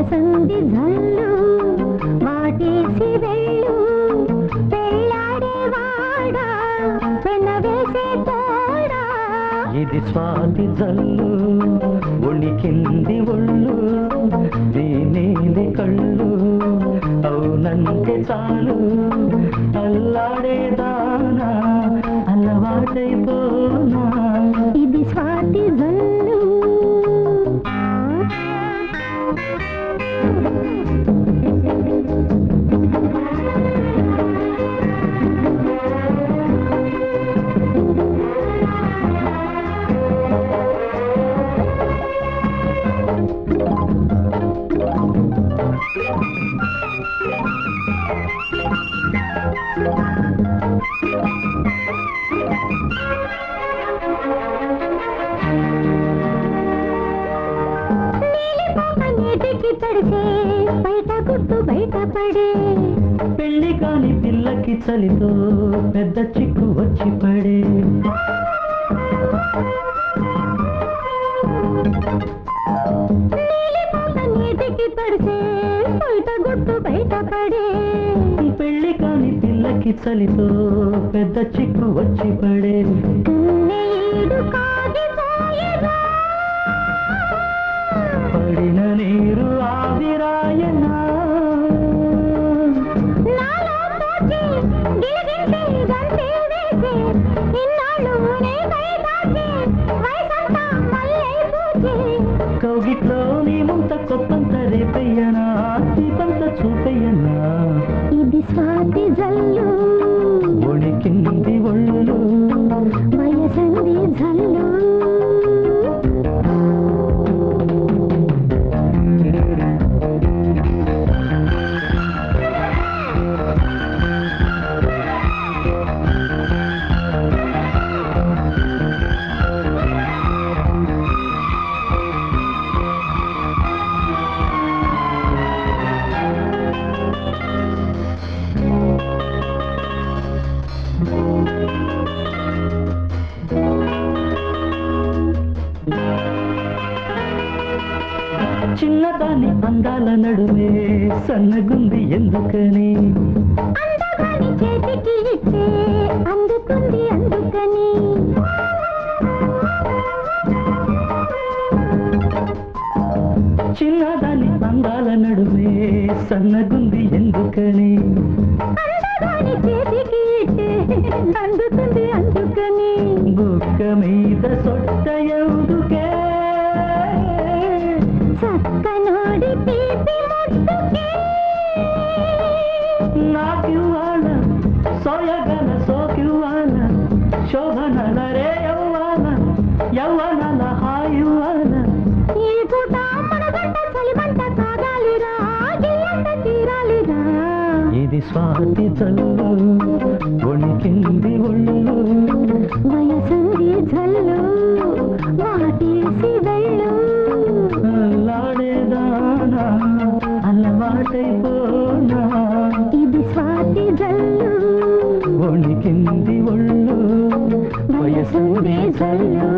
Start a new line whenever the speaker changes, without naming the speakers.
వయసంది జల్లు వాటేసి వెళ్ళు పెళ్ళాడేవాడా పెనవేసే తోడా
ఇది స్వాతి జల్లు ఒణికింది ఒళ్ళు దీనేది కళ్ళు అవునంటే చాలు అల్లాడేదానా అలవాటైపోనా
ఇది స్వాతి జల్లు నీటికి తడిసే బయట గుట్టు బయటపడే
పెళ్లి కాని పిల్లకి చలితో పెద్ద చిక్కు వచ్చి పడే
నీటికి తడిసే బయట గుట్టు బయటపడే
పెళ్లి కాని పిల్లకి చలితో పెద్ద చిక్కు వచ్చి పడే పడిన నీరు ఆవిరాయనా కౌగిట్లో నీ ముంత కొప్పంత రేపయ్యనా దీపంత చూపయ్యనా
ఇది స్వాతి జల్లు
ఒణికింది ఒళ్ళు
వయసంది జల్లు
చిన్నదాని అందాల నడుమే సన్నగుంది ఎందుకని
అందగాని చేతికి ఇచ్చే అందుకుంది అందుకని
చిన్నదాని అందాల నడుమే సన్నగుంది ఎందుకని
అందగాని చేతికి ఇచ్చే అందుకుంది అందుకని
బుక్క మీద సొట్ట ఎందుకే
చక్కనోడి తీపి ముట్టుకే
నాకివ్వాల సోయగల సోకివ్వాల శోభనల రే యవ్వాల యవ్వనల హాయివ్వాల
ఈ పూట మనగంట చలిమంట కాగాలిరా గిల్లంట తీరాలిరా
ఇది స్వాతి జల్లు ఒణికింది ఒళ్ళు
వయసంది జల్లు వాటేసి వెళ్ళు
అల్లాడేదానా అలవాటైపోనా
ఇది స్వాతి జల్లు
ఒణికింది ఒళ్ళు వయసంది జల్లు